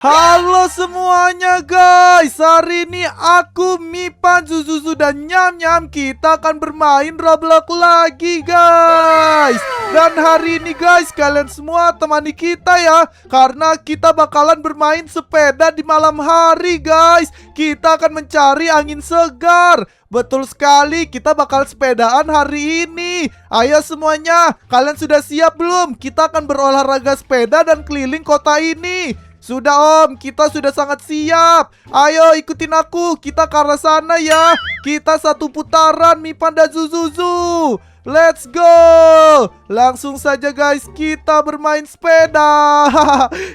Halo semuanya guys, hari ini aku Mipan, Zuzuzu dan Nyam Nyam kita akan bermain Roblox lagi guys. Dan hari ini guys, kalian semua temani kita ya, karena kita bakalan bermain sepeda di malam hari guys. Kita akan mencari angin segar. Betul sekali, kita bakal sepedaan hari ini. Ayo semuanya, kalian sudah siap belum? Kita akan berolahraga sepeda dan keliling kota ini. Sudah om, kita sudah sangat siap. Ayo ikutin aku, kita ke arah sana ya. Kita satu putaran Mipan dan Zuzuzu. Let's go. Langsung saja guys, kita bermain sepeda.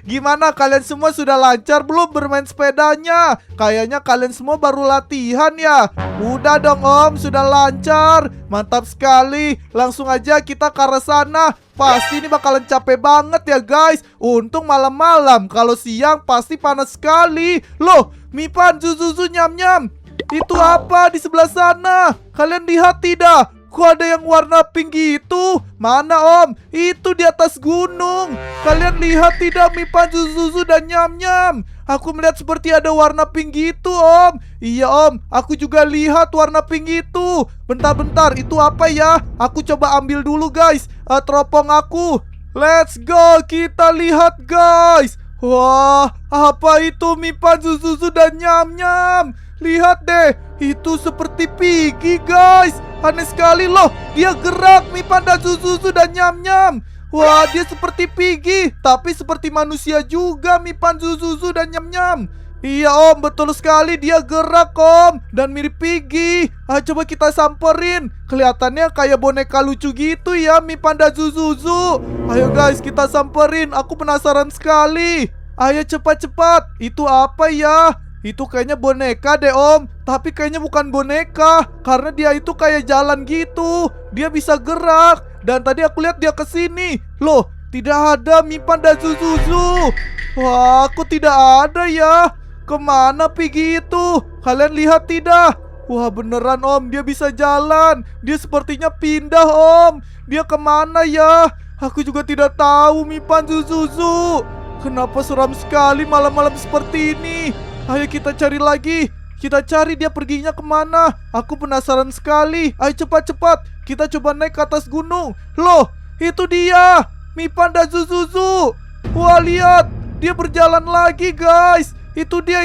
Gimana, kalian semua sudah lancar belum bermain sepedanya? Kayaknya kalian semua baru latihan ya. Udah dong om, sudah lancar. Mantap sekali. Langsung aja kita ke arah sana. Pasti ini bakalan capek banget ya guys. Untung malam-malam, kalau siang pasti panas sekali. Loh, Mipan, Zuzuzu, Nyam Nyam, itu apa di sebelah sana? Kalian lihat tidak? Kok ada yang warna pink gitu? Mana om? Itu di atas gunung. Kalian lihat tidak Mipan, Zuzuzu dan Nyam Nyam? Aku melihat seperti ada warna pink gitu om. Iya om, aku juga lihat warna pink itu. Bentar-bentar, itu apa ya? Aku coba ambil dulu guys, teropong aku. Let's go, kita lihat guys. Wah, apa itu Mipan, Zuzuzu dan Nyam Nyam? Lihat deh, itu seperti Piggy guys. Aneh sekali loh, dia gerak Mipan dan Zuzuzu dan Nyam Nyam. Wah, dia seperti Piggy, tapi seperti manusia juga Mipan, Zuzuzu dan Nyam Nyam. Iya om, betul sekali, dia gerak om, dan mirip Piggy. Coba kita samperin. Kelihatannya kayak boneka lucu gitu ya Mipan dan Zuzuzu. Ayo guys, kita samperin, aku penasaran sekali. Ayo cepat-cepat, itu apa ya? Itu kayaknya boneka deh om. Tapi kayaknya bukan boneka, karena dia itu kayak jalan gitu. Dia bisa gerak. Dan tadi aku lihat dia kesini. Loh, tidak ada Mipan dan Zuzuzu. Wah, aku tidak ada ya. Kemana Piggy itu? Kalian lihat tidak? Wah beneran om, dia bisa jalan. Dia sepertinya pindah om. Dia kemana ya? Aku juga tidak tahu Mipan, Zuzuzu. Kenapa seram sekali malam-malam seperti ini? Ayo kita cari lagi. Kita cari dia perginya kemana. Aku penasaran sekali. Ayo cepat-cepat, kita coba naik ke atas gunung. Loh, itu dia Mipan dan Zuzuzu. Wah lihat, dia berjalan lagi guys. Itu dia,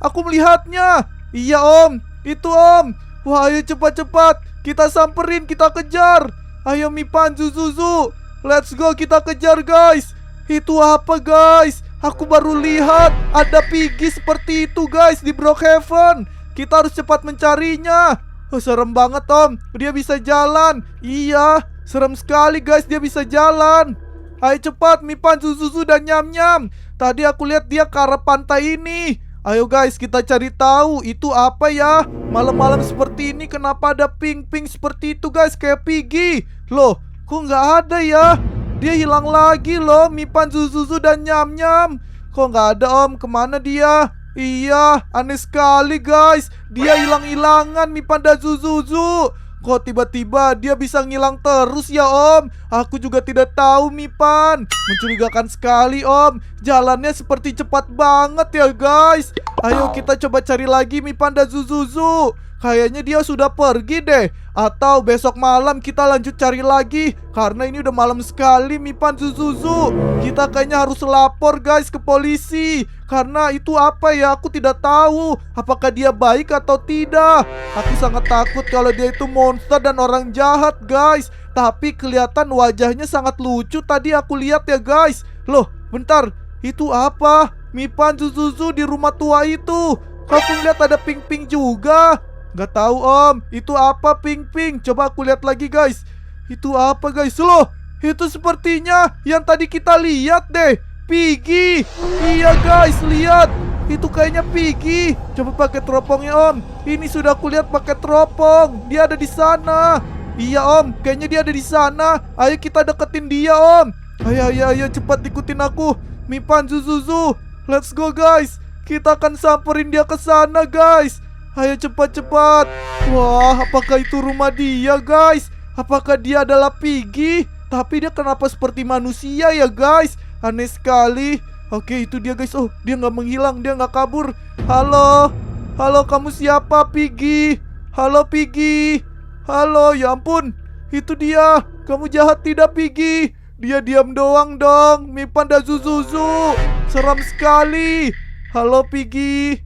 aku melihatnya. Iya om, itu om. Wah ayo cepat-cepat, kita samperin, kita kejar. Ayo Mipan, Zuzuzu, let's go, kita kejar guys. Itu apa guys? Aku baru lihat ada Piggy seperti itu guys di Brookhaven. Kita harus cepat mencarinya. Oh, serem banget om, dia bisa jalan. Iya, serem sekali guys, dia bisa jalan. Ayo cepat Mipan, Zuzuzu dan Nyam Nyam. Tadi aku lihat dia ke arah pantai ini. Ayo guys, kita cari tahu itu apa ya. Malam-malam seperti ini kenapa ada pink-pink seperti itu guys, kayak Piggy. Loh, kok nggak ada ya? Dia hilang lagi loh, Mipan, Zuzuzu dan Nyam Nyam. Kok nggak ada om, kemana dia? Iya, aneh sekali guys. Dia hilang-hilangan Mipan dan Zuzuzu. Kok tiba-tiba dia bisa ngilang terus ya om? Aku juga tidak tahu Mipan. Mencurigakan sekali om. Jalannya seperti cepat banget ya guys. Ayo kita coba cari lagi Mipan dan Zuzuzu. Kayaknya dia sudah pergi deh. Atau besok malam kita lanjut cari lagi, karena ini udah malam sekali Mipan, Zuzuzu. Kita kayaknya harus lapor guys ke polisi. Karena itu apa ya, aku tidak tahu apakah dia baik atau tidak. Aku sangat takut kalau dia itu monster dan orang jahat guys. Tapi kelihatan wajahnya sangat lucu tadi aku lihat ya guys. Loh bentar, itu apa? Mipan, Zuzuzu di rumah tua itu. Kok aku lihat ada pink-pink juga? Gak tahu om, itu apa pink-pink? Coba aku lihat lagi guys. Itu apa guys? Loh, itu sepertinya yang tadi kita lihat deh, Piggy. Iya guys, lihat. Itu kayaknya Piggy. Coba pakai teropongnya om. Ini sudah aku lihat pakai teropong. Dia ada di sana. Iya om, kayaknya dia ada di sana. Ayo kita deketin dia om. Ayo cepat ikutin aku Mipan, Zuzuzu. Let's go guys. Kita akan samperin dia ke sana guys. Ayo cepat-cepat. Wah, apakah itu rumah dia guys? Apakah dia adalah Piggy? Tapi dia kenapa seperti manusia ya guys? Aneh sekali. Oke, itu dia guys. Oh, dia nggak menghilang, dia nggak kabur. Halo, halo, kamu siapa, Piggy? Halo, Piggy. Halo, ya ampun, itu dia. Kamu jahat tidak, Piggy? Dia diam doang dong. Mipan dan Zuzuzu, seram sekali. Halo, Piggy.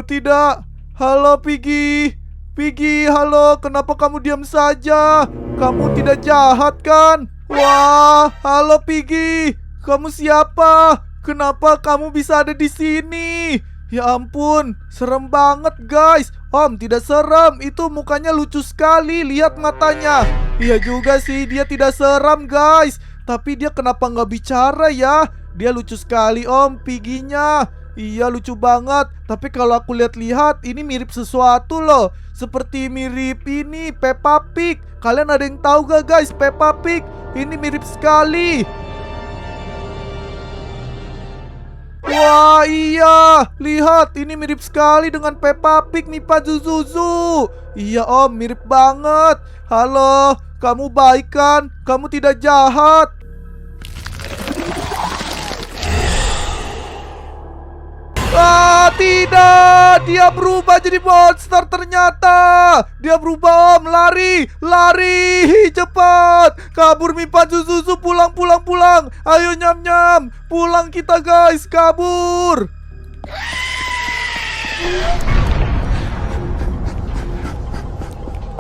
Tidak. Halo, Piggy. Piggy, halo. Kenapa kamu diam saja? Kamu tidak jahat kan? Wah, halo Piggy. Kamu siapa? Kenapa kamu bisa ada di sini? Ya ampun, serem banget guys. Om, tidak serem. Itu mukanya lucu sekali. Lihat matanya. Iya juga sih, dia tidak seram guys. Tapi dia kenapa nggak bicara ya? Dia lucu sekali om, Piggy-nya. Iya lucu banget. Tapi kalau aku lihat-lihat, ini mirip sesuatu loh. Seperti mirip ini Peppa Pig. Kalian ada yang tahu gak guys Peppa Pig? Ini mirip sekali. Wah iya, lihat ini mirip sekali dengan Peppa Pig nih Pak Zuzuzu. Iya om, mirip banget. Halo, kamu baik kan? Kamu tidak jahat. Ah tidak, dia berubah jadi monster ternyata. Dia berubah om, lari, lari, cepat. Kabur Mipan Zuzuzu, pulang, pulang, pulang. Ayo nyam nyam, pulang kita guys, kabur.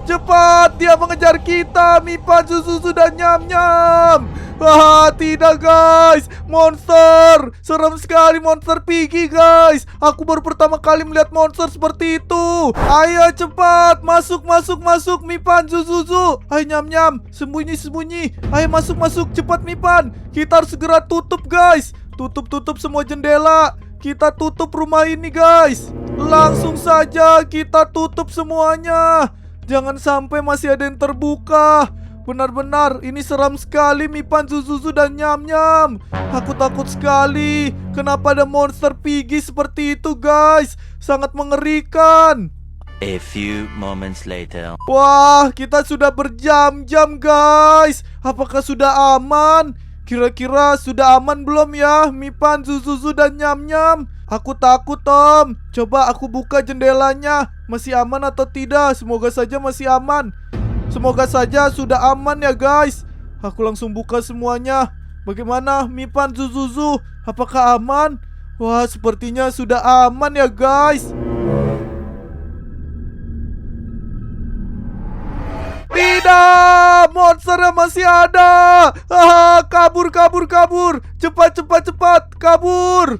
Cepat, dia mengejar kita, Mipan Zuzuzu dan nyam nyam. Wah, tidak guys, monster. Serem sekali monster Piggy guys. Aku baru pertama kali melihat monster seperti itu. Ayo cepat, masuk, masuk, masuk Mipan Zuzuzu. Ayo nyam nyam, sembunyi, sembunyi. Ayo masuk, masuk, cepat Mipan. Kita harus segera tutup guys. Tutup, tutup semua jendela. Kita tutup rumah ini guys. Langsung saja kita tutup semuanya. Jangan sampai masih ada yang terbuka. Benar-benar ini seram sekali Mipan Zuzuzu dan nyam nyam. Aku takut sekali. Kenapa ada monster Piggy seperti itu guys? Sangat mengerikan. A few moments later. Wah, kita sudah berjam-jam guys. Apakah sudah aman? Kira-kira sudah aman belum ya Mipan Zuzuzu dan nyam nyam? Aku takut Tom. Coba aku buka jendelanya. Masih aman atau tidak? Semoga saja masih aman. Semoga saja sudah aman ya guys. Aku langsung buka semuanya. Bagaimana Mipan Zuzuzu? Apakah aman? Wah, sepertinya sudah aman ya guys. Tidak, monsternya masih ada. Kabur, kabur, kabur. Cepat, cepat, cepat, kabur.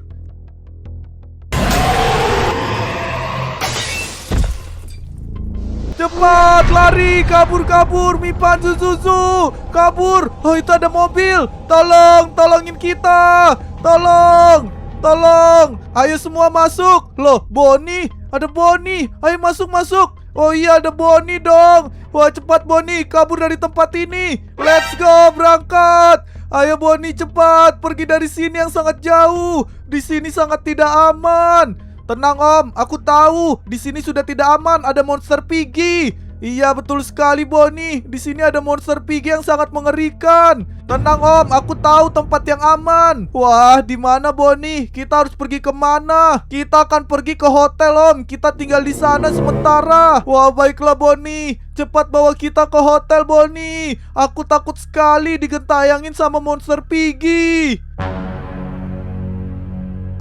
Cepat, lari, kabur, kabur, Mipan Zuzuzu, kabur. Oh, itu ada mobil. Tolong, tolongin kita. Tolong, tolong. Ayo semua masuk. Loh, Bonnie, ada Bonnie. Ayo masuk, masuk. Oh iya, ada Bonnie dong. Wah, cepat Bonnie, kabur dari tempat ini. Let's go, berangkat. Ayo Bonnie, cepat pergi dari sini yang sangat jauh. Di sini sangat tidak aman. Tenang om, aku tahu di sini sudah tidak aman, ada monster Piggy. Iya betul sekali Bonnie, di sini ada monster Piggy yang sangat mengerikan. Tenang om, aku tahu tempat yang aman. Wah, di mana Bonnie? Kita harus pergi kemana? Kita akan pergi ke hotel om. Kita tinggal di sana sementara. Wah, baiklah Bonnie. Cepat bawa kita ke hotel Bonnie. Aku takut sekali digentayangin sama monster Piggy.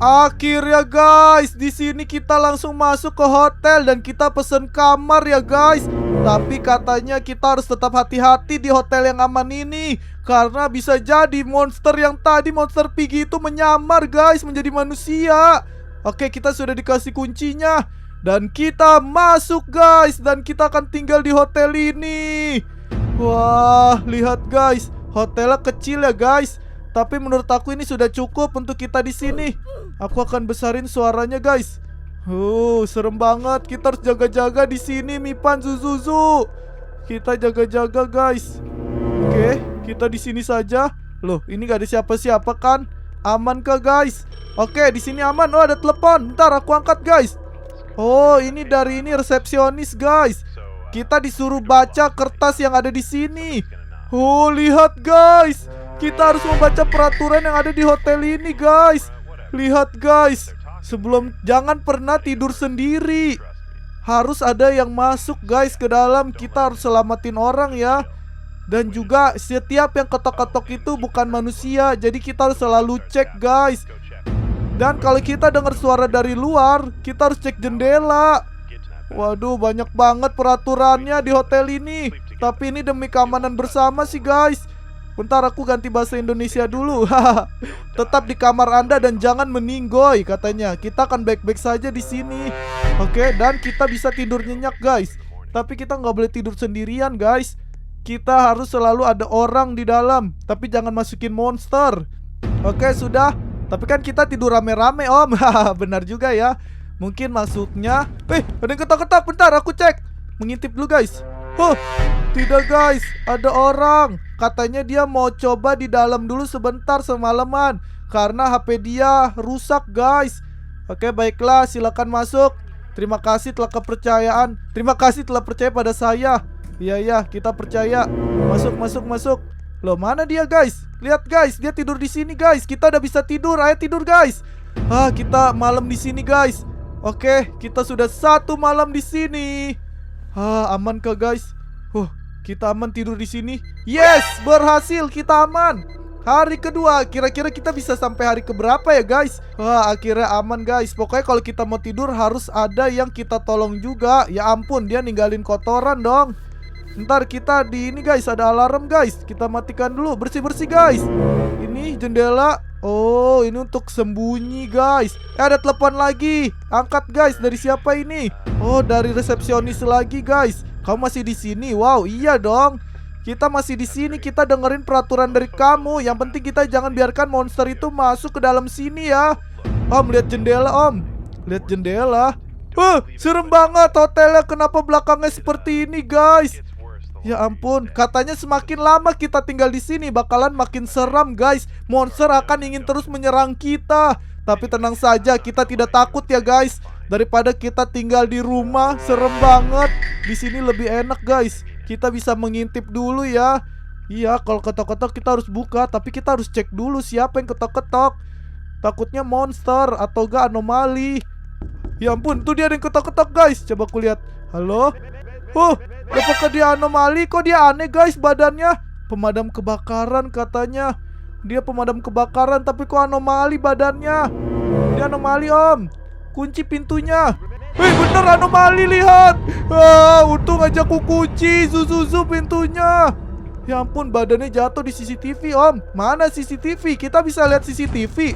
Akhirnya guys, di sini kita langsung masuk ke hotel dan kita pesen kamar ya guys. Tapi katanya kita harus tetap hati-hati di hotel yang aman ini, karena bisa jadi monster yang tadi, monster Piggy itu menyamar guys menjadi manusia. Oke, kita sudah dikasih kuncinya dan kita masuk guys, dan kita akan tinggal di hotel ini. Wah, lihat guys, hotelnya kecil ya guys. Tapi menurut aku ini sudah cukup untuk kita di sini. Aku akan besarin suaranya guys. Serem banget. Kita harus jaga-jaga di sini Mipan Zuzuzu. Kita jaga-jaga guys. Oke, kita di sini saja. Loh, ini gak ada siapa-siapa kan? Aman kah guys? Oke, di sini aman. Oh, ada telepon. Bentar, aku angkat guys. Oh, ini dari ini resepsionis guys. Kita disuruh baca kertas yang ada di sini. Oh, lihat guys. Kita harus membaca peraturan yang ada di hotel ini guys. Lihat guys, jangan pernah tidur sendiri. Harus ada yang masuk guys ke dalam. Kita harus selamatin orang ya. Dan juga setiap yang ketok-ketok itu bukan manusia. Jadi kita harus selalu cek guys. Dan kalau kita dengar suara dari luar, kita harus cek jendela. Waduh, banyak banget peraturannya di hotel ini. Tapi ini demi keamanan bersama sih guys. Bentar, aku ganti bahasa Indonesia dulu. Tetap di kamar Anda dan jangan meninggoy katanya. Kita akan baik-baik saja di sini. Oke, dan kita bisa tidur nyenyak guys. Tapi kita nggak boleh tidur sendirian guys. Kita harus selalu ada orang di dalam. Tapi jangan masukin monster. Oke, sudah. Tapi kan kita tidur rame-rame om. Benar juga ya. Mungkin maksudnya ada yang ketok-ketok. Bentar, aku cek. Mengintip dulu guys. Oh, tidak guys, ada orang. Katanya dia mau coba di dalam dulu sebentar semalaman karena HP dia rusak guys. Oke, baiklah, silakan masuk. Terima kasih telah kepercayaan. Terima kasih telah percaya pada saya. Iya, kita percaya. Masuk. Loh, mana dia guys? Lihat guys, dia tidur di sini guys. Kita udah bisa tidur. Ayo tidur guys. Kita malam di sini guys. Oke, kita sudah 1 malam di sini. Aman kah guys? Kita aman tidur di sini. Yes, berhasil, kita aman. Hari kedua, kira-kira kita bisa sampai hari keberapa ya guys? Akhirnya aman guys. Pokoknya kalau kita mau tidur harus ada yang kita tolong juga. Ya ampun, dia ninggalin kotoran dong. Ntar kita di ini guys, ada alarm guys. Kita matikan dulu, bersih-bersih guys. Ini jendela. Oh, ini untuk sembunyi guys. Ada telepon lagi. Angkat guys, dari siapa ini? Oh, dari resepsionis lagi guys. Kamu masih di sini? Wow, iya dong. Kita masih di sini. Kita dengerin peraturan dari kamu. Yang penting kita jangan biarkan monster itu masuk ke dalam sini ya. Om, lihat jendela om. Lihat jendela. Serem banget hotelnya. Kenapa belakangnya seperti ini guys? Ya ampun, katanya semakin lama kita tinggal di sini bakalan makin seram guys. Monster akan ingin terus menyerang kita. Tapi tenang saja, kita tidak takut ya guys. Daripada kita tinggal di rumah, serem banget. Di sini lebih enak guys. Kita bisa mengintip dulu ya. Iya, kalau ketok-ketok kita harus buka. Tapi kita harus cek dulu siapa yang ketok-ketok. Takutnya monster atau gak anomali. Ya ampun, tuh dia ada yang ketok-ketok guys. Coba aku lihat. Halo? Apakah dia anomali? Kok dia aneh guys badannya? Pemadam kebakaran katanya. Dia pemadam kebakaran tapi kok anomali badannya? Dia anomali om. Kunci pintunya. Bener anomali, lihat. Untung aja aku kunci. Susu pintunya. Ya ampun, badannya jatuh di CCTV om. Mana CCTV? Kita bisa lihat CCTV.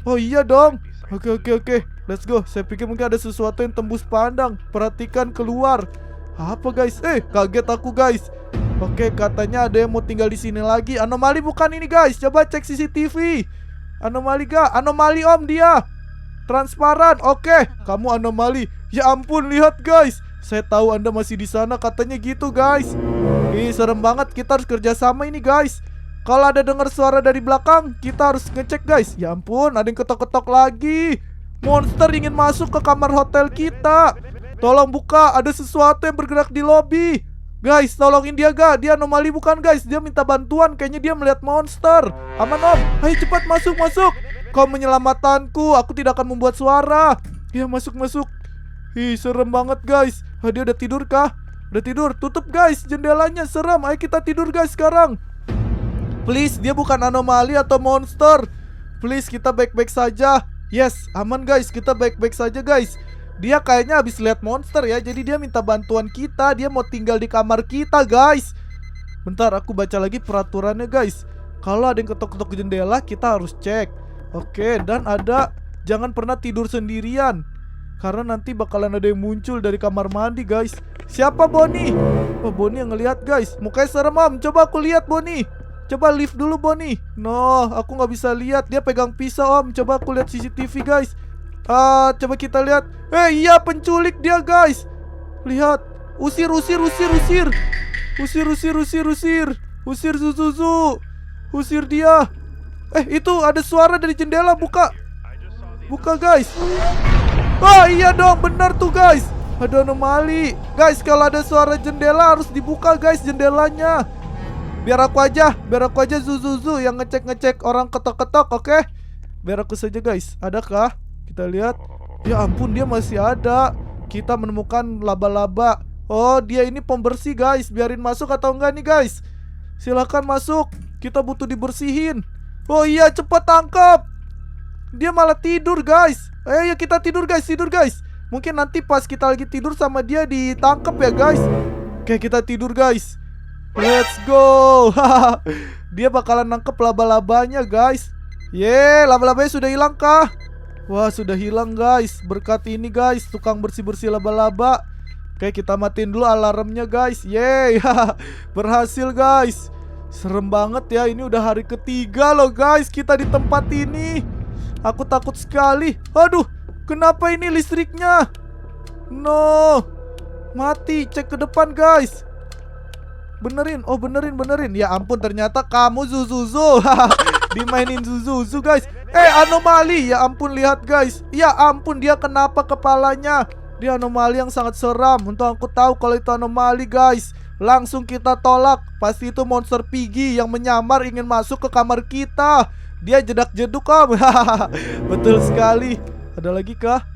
Oh iya dong. Oke. Let's go. Saya pikir mungkin ada sesuatu yang tembus pandang. Perhatikan keluar. Apa guys? Kaget aku guys. Oke, katanya ada yang mau tinggal di sini lagi. Anomali bukan ini guys. Coba cek CCTV. Anomali gak? Anomali om dia. Transparan. Oke, kamu anomali. Ya ampun, lihat guys. Saya tahu Anda masih di sana, katanya gitu guys. Serem banget. Kita harus kerjasama ini guys. Kalau ada dengar suara dari belakang, kita harus ngecek guys. Ya ampun, ada yang ketok-ketok lagi. Monster ingin masuk ke kamar hotel kita. Tolong buka, ada sesuatu yang bergerak di lobi. Guys, tolongin dia gak? Dia anomali bukan guys? Dia minta bantuan, kayaknya dia melihat monster. Aman om, ayo cepat masuk. Kau menyelamatkanku, aku tidak akan membuat suara. Ya masuk. Serem banget guys. Dia udah tidur kah? Udah tidur, tutup guys jendelanya, serem. Ayo kita tidur guys sekarang. Please, dia bukan anomali atau monster. Please, kita baik-baik saja. Yes, aman guys, kita baik-baik saja guys. Dia kayaknya habis lihat monster ya. Jadi dia minta bantuan kita. Dia mau tinggal di kamar kita guys. Bentar, aku baca lagi peraturannya guys. Kalau ada yang ketok-ketok jendela, kita harus cek. Oke, dan ada jangan pernah tidur sendirian. Karena nanti bakalan ada yang muncul dari kamar mandi guys. Siapa Bonnie? Bonnie yang ngelihat guys. Mukanya serem om. Coba aku lihat Bonnie. Coba lift dulu Bonnie. No, aku nggak bisa lihat. Dia pegang pisau om. Coba aku lihat CCTV guys. Coba kita lihat. Iya, penculik dia guys. Lihat. Usir. Usir Zuzu. Usir dia. Itu ada suara dari jendela. Buka guys. Iya dong, benar tuh guys. Ada anomali. Guys, kalau ada suara jendela harus dibuka guys jendelanya. Biar aku aja Zuzu yang ngecek orang ketok-ketok, oke? Biar aku saja guys. Adakah? Kita lihat. Ya ampun, dia masih ada. Kita menemukan laba-laba. Oh, dia ini pembersih guys. Biarin masuk atau enggak nih guys? Silakan masuk. Kita butuh dibersihin. Oh iya, cepat tangkap. Dia malah tidur guys. Ya kita tidur guys, tidur guys. Mungkin nanti pas kita lagi tidur sama dia ditangkap ya guys. Oke, kita tidur guys. Let's go. Dia bakalan nangkep laba-labanya guys. Laba-labanya sudah hilang kah? Wah, sudah hilang guys. Berkat ini guys, tukang bersih-bersih laba-laba. Oke, kita matiin dulu alarmnya guys. Berhasil guys. Serem banget ya, ini udah hari ketiga loh guys kita di tempat ini. Aku takut sekali. Aduh, kenapa ini listriknya? No, mati. Cek ke depan guys. Benerin, oh benerin. Ya ampun, ternyata kamu Zuzuzu. Dimainin Zuzuzu guys. Anomali, ya ampun, lihat guys. Ya ampun, dia kenapa kepalanya? Dia anomali yang sangat seram. Untung aku tahu kalau itu anomali guys. Langsung kita tolak. Pasti itu monster Piggy yang menyamar ingin masuk ke kamar kita. Dia jedak-jeduk om. Betul sekali. Ada lagi kah?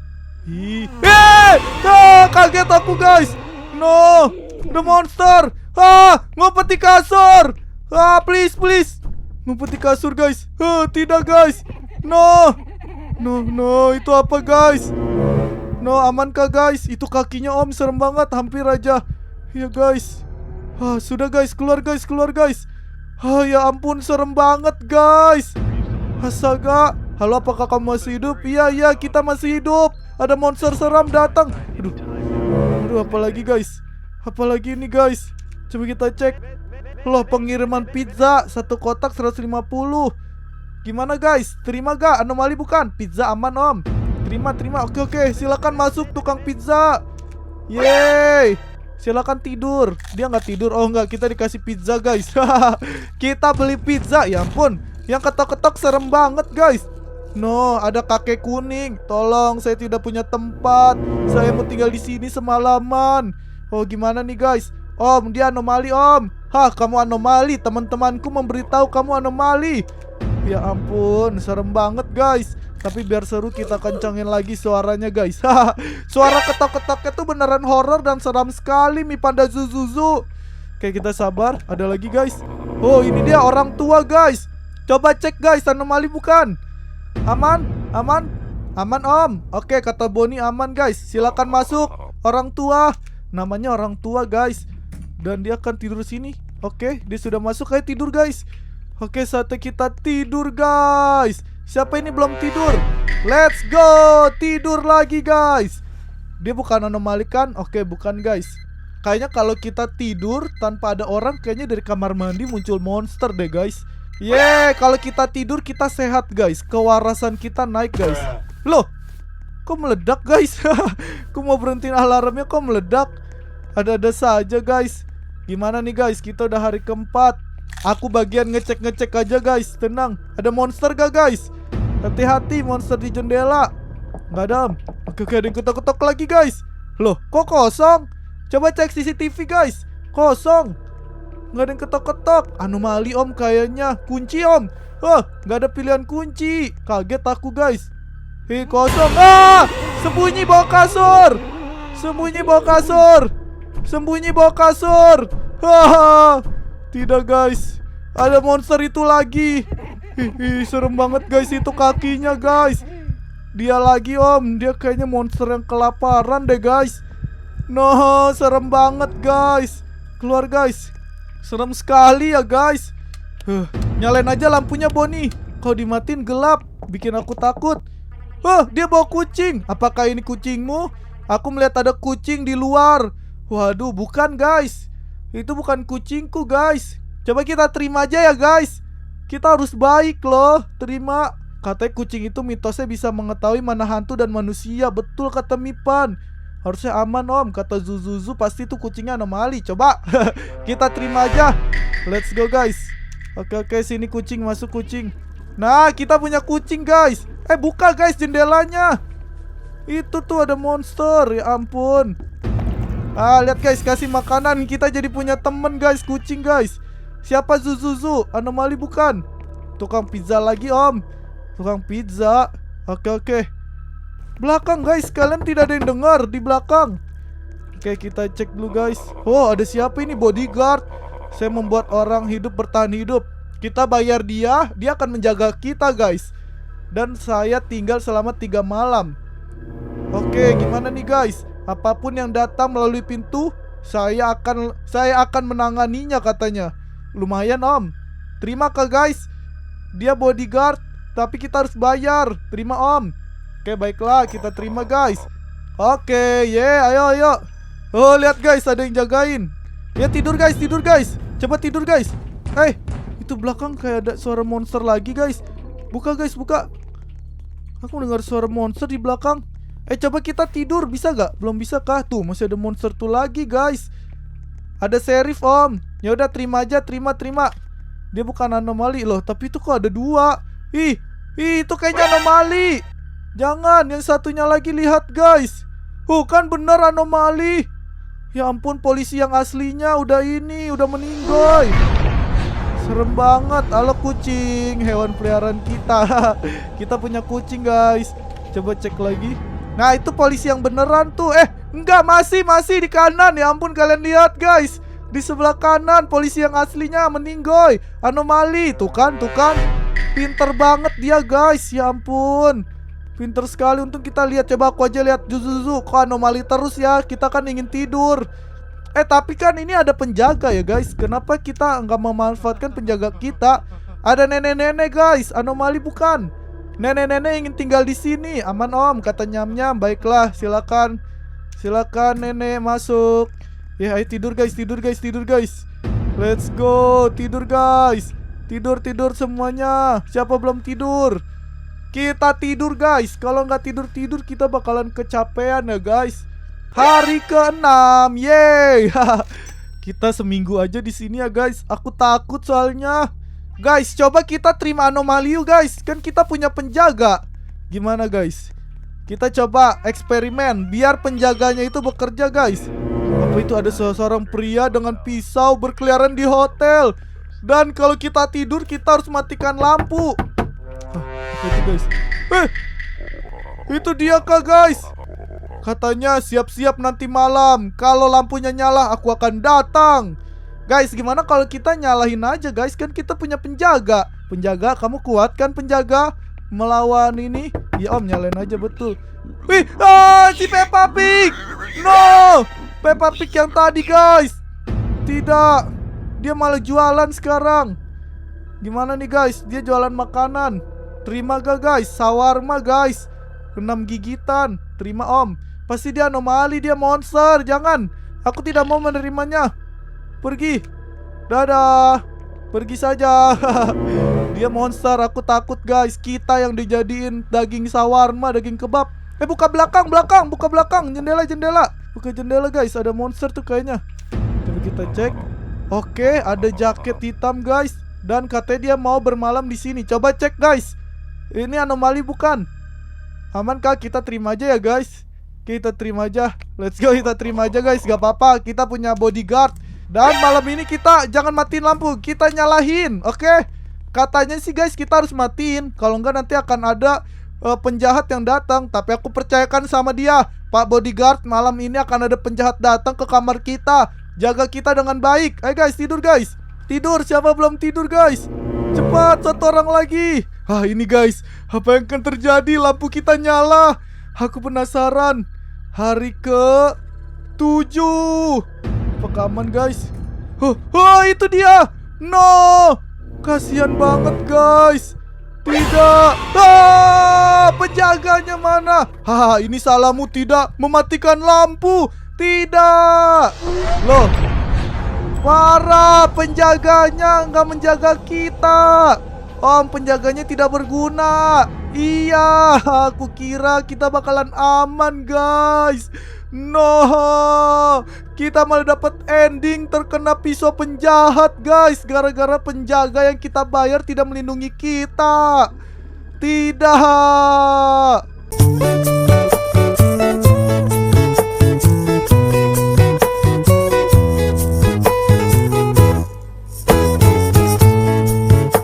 Kaget aku guys. No, the monster. Ngumpet di kasur. Please. Ngumpet di kasur guys. Tidak guys. No, itu apa guys? No, amankah guys? Itu kakinya om, serem banget, hampir aja. Ya guys. Sudah guys, keluar guys. Ya ampun, serem banget guys. Astaga. Halo, apakah kamu masih hidup? Iya, kita masih hidup. Ada monster seram datang. Aduh, apalagi guys? Apalagi ini guys? Coba kita cek. Loh, pengiriman pizza 1 kotak 150. Gimana guys? Terima gak? Anomali bukan? Pizza aman om. Terima. Oke, silakan masuk tukang pizza. Yeay. Silakan tidur. Dia nggak tidur. Oh nggak, kita dikasih pizza guys. Kita beli pizza. Ya ampun, yang ketok-ketok serem banget guys. No, ada kakek kuning. Tolong, saya tidak punya tempat. Saya mau tinggal di sini semalaman. Oh gimana nih guys? Om, dia anomali om. Kamu anomali. Teman-temanku memberitahu kamu anomali. Ya ampun, serem banget guys. Tapi biar seru, kita kencengin lagi suaranya guys. Suara ketok-ketoknya tuh beneran horor dan seram sekali, Mi Panda Zuzuzu. Oke, kita sabar. Ada lagi guys. Oh, ini dia orang tua guys. Coba cek guys, anomali bukan? Aman om. Oke, kata Bonnie aman guys. Silakan masuk. Orang tua. Namanya orang tua guys. Dan dia akan tidur sini. Oke, dia sudah masuk. Ayo tidur guys. Oke, saatnya kita tidur guys. Siapa ini belum tidur? Let's go. Tidur lagi guys. Dia bukan anomali kan? Oke, bukan guys. Kayaknya kalau kita tidur tanpa ada orang, kayaknya dari kamar mandi muncul monster deh guys. Kalau kita tidur kita sehat guys. Kewarasan kita naik guys. Loh, kok meledak guys? Aku mau berhentiin alarmnya kok meledak. Ada-ada saja guys. Gimana nih guys? Kita udah hari keempat. Aku bagian ngecek-ngecek aja guys. Tenang. Ada monster gak guys? Hati-hati, monster di jendela. Nggak ada om. Oke, ada yang ketok-ketok lagi guys. Loh, kok kosong? Coba cek CCTV guys. Kosong. Nggak ada yang ketok-ketok. Anomali om kayaknya. Kunci om. Nggak ada pilihan kunci. Kaget aku guys. Kosong. Sembunyi bawah kasur. Sembunyi bawah kasur. Tidak guys. Ada monster itu lagi. Serem banget guys, itu kakinya guys. Dia lagi om. Dia kayaknya monster yang kelaparan deh guys. No, serem banget guys. Keluar guys. Serem sekali ya guys. Nyalain aja lampunya Bonnie. Kalau dimatiin gelap, bikin aku takut. Dia bawa kucing. Apakah ini kucingmu? Aku melihat ada kucing di luar. Waduh, bukan guys. Itu bukan kucingku guys. Coba kita terima aja ya guys. Kita harus baik loh. Terima. Katanya kucing itu mitosnya bisa mengetahui mana hantu dan manusia. Betul kata Mipan. Harusnya aman om. Kata Zuzuzu pasti itu kucingnya anomali. Coba kita terima aja. Let's go guys. Oke, sini kucing, masuk kucing. Nah, kita punya kucing guys. Buka guys jendelanya. Itu tuh ada monster. Ya ampun. Lihat guys, kasih makanan. Kita jadi punya temen guys, kucing guys. Siapa Zuzuzu? Anomali bukan? Tukang pizza lagi om. Tukang pizza. Oke. Belakang guys, kalian tidak ada yang dengar di belakang. Oke, kita cek dulu guys. Oh, ada siapa ini? Bodyguard. Saya membuat orang hidup bertahan hidup. Kita bayar dia, dia akan menjaga kita guys. Dan saya tinggal selama 3 malam. Oke, gimana nih guys? Apapun yang datang melalui pintu, saya akan menanganinya katanya. Lumayan om. Terima kah guys? Dia bodyguard, tapi kita harus bayar. Terima om. Oke, baiklah, kita terima guys. Oke, ayo. Oh, lihat guys, ada yang jagain. Ya, tidur guys. Coba tidur guys. Itu belakang kayak ada suara monster lagi guys. Buka guys, buka. Aku dengar suara monster di belakang. Coba kita tidur, bisa gak? Belum bisa kah? Tuh, masih ada monster tuh lagi guys. Ada sheriff om. Ya udah, terima aja, terima. Dia bukan anomali loh, tapi itu kok ada 2. Ih, itu kayaknya anomali. Jangan, yang satunya lagi, lihat guys. Kan bener anomali. Ya ampun, polisi yang aslinya udah meninggal. Serem banget. Halo kucing, hewan peliharaan kita. Kita punya kucing guys. Coba cek lagi. Nah, itu polisi yang beneran tuh. Enggak, masih di kanan. Ya ampun, kalian lihat guys. Di sebelah kanan polisi yang aslinya meninggal. Anomali. Tuh kan. Pinter banget dia guys. Ya ampun, pinter sekali. Untung kita lihat. Coba aku aja lihat. Zuzu, kok anomali terus ya? Kita kan ingin tidur. Tapi kan ini ada penjaga ya guys. Kenapa kita nggak memanfaatkan penjaga kita? Ada nenek-nenek guys. Anomali bukan? Nenek-nenek ingin tinggal di sini. Aman om, kata Nyam-Nyam. Baiklah, silakan nenek masuk. Ya, ayo tidur guys. Let's go, tidur guys. Tidur semuanya. Siapa belum tidur? Kita tidur guys. Kalau nggak tidur kita bakalan kecapean ya guys. Hari ke-6, yeay. Kita seminggu aja di sini ya guys. Aku takut soalnya. Guys, coba kita terima anomali yuk guys. Kan kita punya penjaga. Gimana guys? Kita coba eksperimen biar penjaganya itu bekerja guys. Apa itu? Ada seorang pria dengan pisau berkeliaran di hotel. Dan kalau kita tidur kita harus matikan lampu. Itu guys. Itu dia kah guys? Katanya siap-siap nanti malam. Kalau lampunya nyala aku akan datang. Guys, gimana kalau kita nyalahin aja guys? Kan kita punya penjaga. Penjaga, kamu kuat kan penjaga? Melawan ini? Ya om, nyalain aja, betul. Si Peppa Pig. No, Peppa Pig yang tadi guys. Tidak, dia malah jualan sekarang. Gimana nih guys? Dia jualan makanan. Terima gak guys? Sawarma guys, 6 gigitan. Terima om. Pasti dia anomali, dia monster. Jangan, aku tidak mau menerimanya. Pergi. Dadah. Pergi saja. Dia monster, aku takut guys. Kita yang dijadiin daging sawarma, daging kebab. Buka belakang. Buka belakang. Jendela. Buka jendela guys. Ada monster tuh kayaknya. Coba kita cek. Oke, ada jaket hitam guys. Dan katanya dia mau bermalam di sini. Coba cek guys. Ini anomali bukan? Aman kah? Kita terima aja ya guys. Kita terima aja. Let's go, kita terima aja guys. Gak apa-apa, kita punya bodyguard. Dan malam ini kita jangan matiin lampu, kita nyalahin. Oke? Katanya sih guys kita harus matiin. Kalau enggak nanti akan ada penjahat yang datang. Tapi aku percayakan sama dia, Pak Bodyguard. Malam ini akan ada penjahat datang ke kamar kita. Jaga kita dengan baik. Ayo guys, tidur guys. Tidur, siapa belum tidur guys? Cepat, satu orang lagi. Ini guys, apa yang akan terjadi? Lampu kita nyala. Aku penasaran. Hari ke-7. Apakah aman guys? Itu dia. No, kasihan banget guys. Tidak. Penjaganya mana? Ini salahmu tidak mematikan lampu. Tidak. Loh, parah, penjaganya nggak menjaga kita. Om, penjaganya tidak berguna. Iya, aku kira kita bakalan aman guys. No, kita malah dapat ending terkena pisau penjahat guys. Gara-gara penjaga yang kita bayar tidak melindungi kita. Tidak.